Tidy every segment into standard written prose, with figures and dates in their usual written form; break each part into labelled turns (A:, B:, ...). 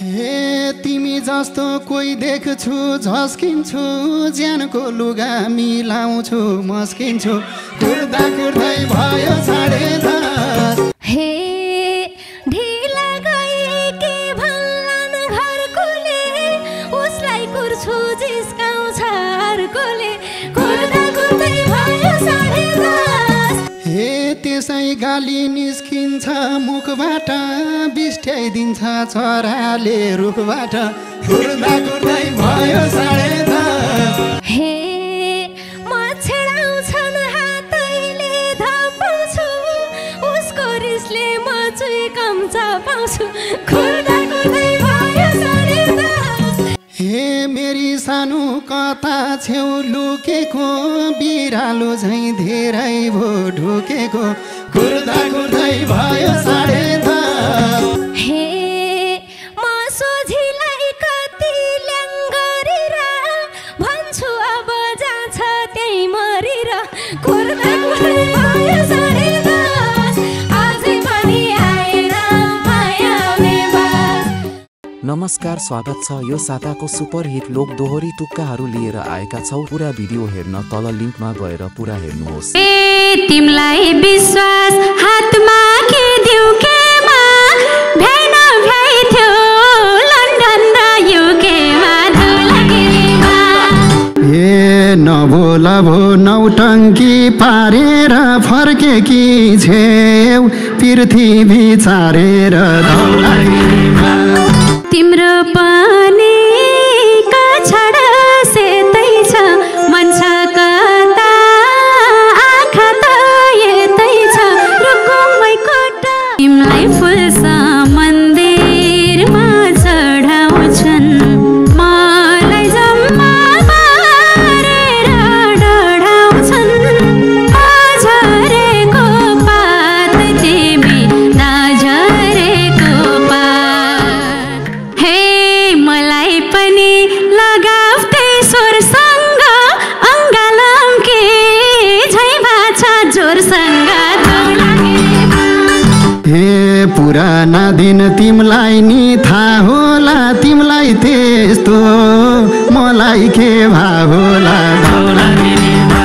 A: हे तिमी जस्तो कोही देख्छु झस्किन्छु ज्यानको लुगा मिलाउँछु मस्किन्छु कुर्दा कुर्दै भयो 10:30
B: हे ढिला गए के भन्लान् घरकोले उसलाई कुर्छु जिस्काउँछ अर्कोले कुर्दा कुर्दै भयो 10:30
A: हे त्यसै गाली निस्किन्छ मुखबाट बिस्ट्याइदिन्छ चराले रुखबाट कुर्दा कुर्दै भयो 10:30
B: हे मच्छडाउँछन् हातैले धपाउँछु उसको रिसले म चाहिँ कम्च पाउँछु कुर्दा कुर्दै भयो 10:30
A: हे मेरी सानो कता छेउ लुकेको बिरालो झैँ धेरै भो ढुकेको कुर्दा कुर्दै भयो 10:30
B: हे म सोझीलाई कति ल्याङ गरेर भन्छु अब जान्छ त्यही मरेर कुर्दा कुर्दै भयो 10:30 अझै पनि आएन मायाउने बास।
C: नमस्कार, स्वागत छ। यो साताको सुपरहिट लोक दोहोरी टुक्काहरू लिएर आएका छौँ। पुरा भिडियो हेर्न तल लिङ्कमा गएर पुरा हेर्नुहोस्।
B: तिमलाई विश्वास हातमा के दिउ केमा भ्याइन भ्याइथ्यो लन्डन र युकेमा धुलागिरीमा
A: ए नबोला भो नौटङ्की पारेर फर्केकी छेउ पृथ्वी चारेर धौलागिरीमा
B: तिम्रो पनि कछड सेतै छ मन छ कता आँखा त यतै छ रुकुमै कोटा तिमीलाई फुल्छ मन्दिरमा चढाउँछन् मलाई जम्मा पारेर डढाउँछन् झरेको पात तिमी नझरेको पात हे मलाई पनि लगाउँदै स्वरसँग अङ्गालम के झै भाषा जोरसँग
A: हे पुराना दिन तिमलाई नि थाहा होला तिमलाई त्यस्तो मलाई के भाव होला धौलागिरीमा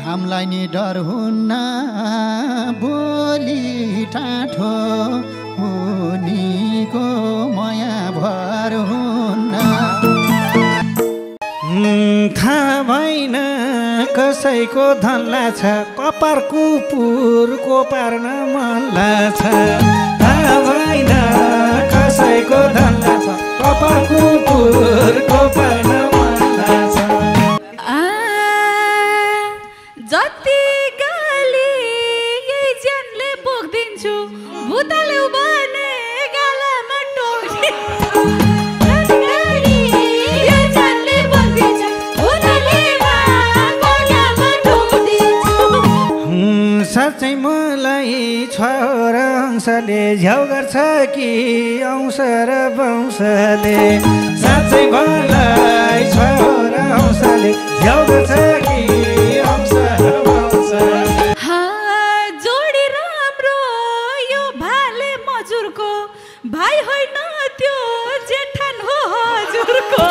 A: हामीलाई नि डर हुन्न बोली टाठो हुनीको माया भर हुन्न थाहा भएन कसैको धनला छ कपार कुपुरको पार्न मनला छ थाहा भएन कसैको धनला छ कपार कुपुरको पार्न मनला छ
B: जति गाली यही ज्यानले बोक्दिन्छु भुताले भने गालामा टोक्दिन्छु
A: साँच्चै मलाई छोरा अंशले झ्याउ गर्छ कि अंश र वंशले साँच्चै मलाई छोरा अंशले झ्याउ गर्छ कि अंश र वंशले
B: जोडी राम्रो यो भाले मजुरको भाइ होइन त्यो जेठान हो हजुरको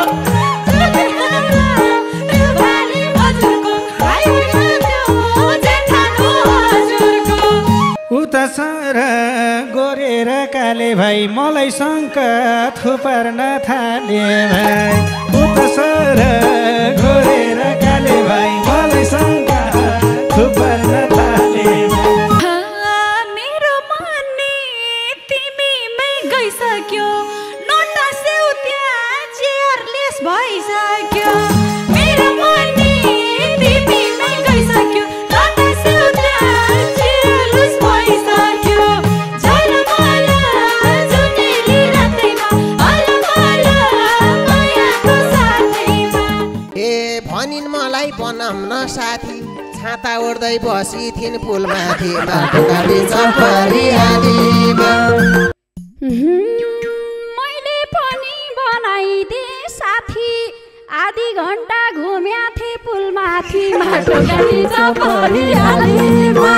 A: उता सर गोरेर काले भाइ मलाई शङ्का थुपार्न थाले भाइ उता सर गोरेर काले भाइ मलाई शङ्का थुपार्न थाले
B: मेरो मनी तिमीमै गइसक्यो नटा सेउ त्यहाँ चेयरलेस भइसक्यो मेरो मनी तिमीमै गइसक्यो नटा सेउ त्यहाँ चेयरलेस भइसक्यो झलमल जुनेली रातैमा अलमल मायाको साथैमा
D: ए भनिन् मलाई बन छाता ओढ्दै बसी थिइन् पुलमाथि माटोकाटी परिहालीमा
B: मैले पनि बनाइदिए साथी आधी घण्टा घुम्या थिए पुलमाथि माटोकाटी परिहालीमा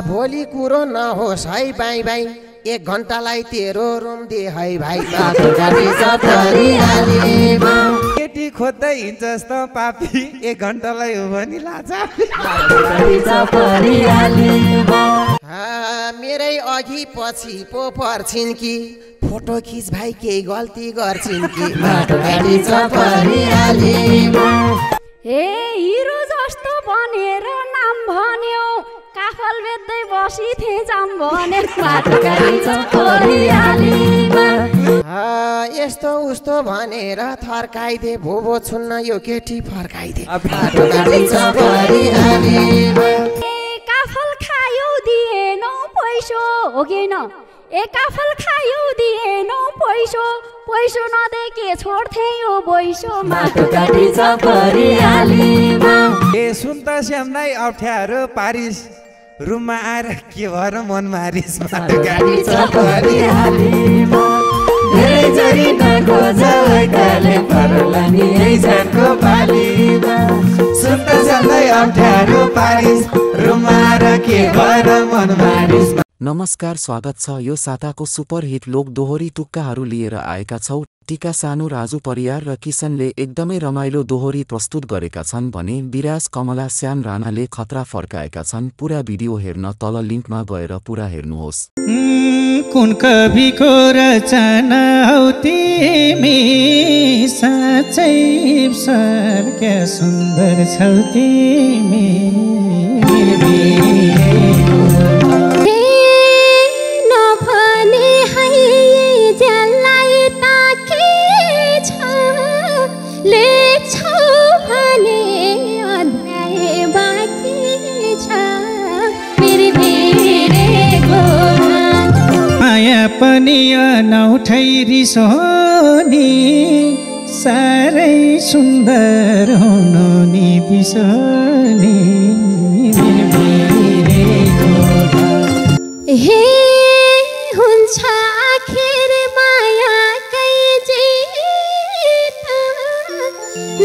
D: भोलि कुरो नहोस् है भाइ भाइ 1 घण्टालाई तेरो रुम दे है भाइ माटोकाटी परिहालीमा
A: केटी खोज्दै हिँड्छस् त पापी 1 घण्टालाई हो भने लाजा
D: मेरै अघि पछि पो पर्छिन् कि फोटो खिच भाइ केही गल्ती गर्छिन् कि माटोकाटी परिहालीमा
B: हे हिरो जस्तो बनेर नाम भन्यो काफल बेच्दै बसी थिए जाम भने माटोकाटी परिहालीमा
D: यस्तो उस्तो भनेर थर्काइदे भोभो छुन्न यो केटी फर्काइदे माटोकाटी परिहालीमा
B: काफल खायो दिएनौ पैसो हो कि न काफल खायो दिएनौ पैसो पैसो नदे के छोड्थे यो बैसो माटोकाटी परिहालीमा
A: सुन त श्यामलाई अप्ठ्यारो पारिस रुममा आएर के भएर मन मारिस माटोकाटी
D: परिहालीमा धेरै जरी नखोज लैकाले परला नि ऐसको पालीमा
A: सुन त श्यामलाई अप्ठ्यारो पारिस रुममा आएर के भएर मन मारिस।
C: नमस्कार, स्वागत छ। यो साताको सुपरहिट लोक दोहोरी टुक्काहरू लिएर आएका छौँ। टिका सानु, राजु परियार र किसनले एकदमै रमाइलो दोहोरी प्रस्तुत गरेका छन् भने विराज, कमला, श्याम राणाले खतरा फर्काएका छन्। पुरा भिडियो हेर्न तल लिङ्कमा गएर पुरा हेर्नुहोस्।
A: कुन कविको रचना हौ तिमी, साँच्चै सर क्या सुन्दर छौ तिमी। पनि अनौठै रिसोनी, साह्रै सुन्दर हुनु नि बिसोनी।
B: हे हुन्छ आखिर मायाकै जित,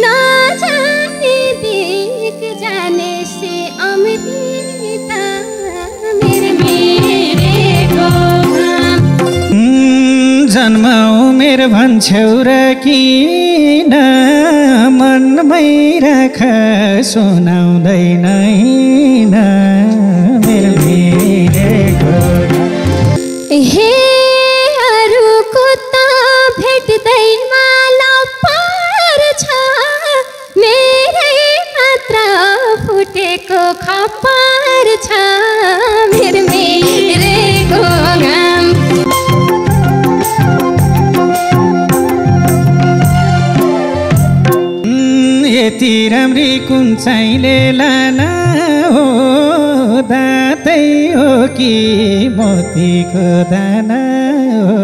B: नजाने बिक जाने से अमृत
A: जन्म उमेर भन्छौ र किन, मनमै राख सुनाउँदैन
B: हे अरूको त भेट्दै माला पर्छ, मेरै मात्र फुटेको खपर छ मेरेको घाम।
A: यति राम्री कुन चाहिँले लाना हो, दाँतै हो कि मोतीको दाना हो।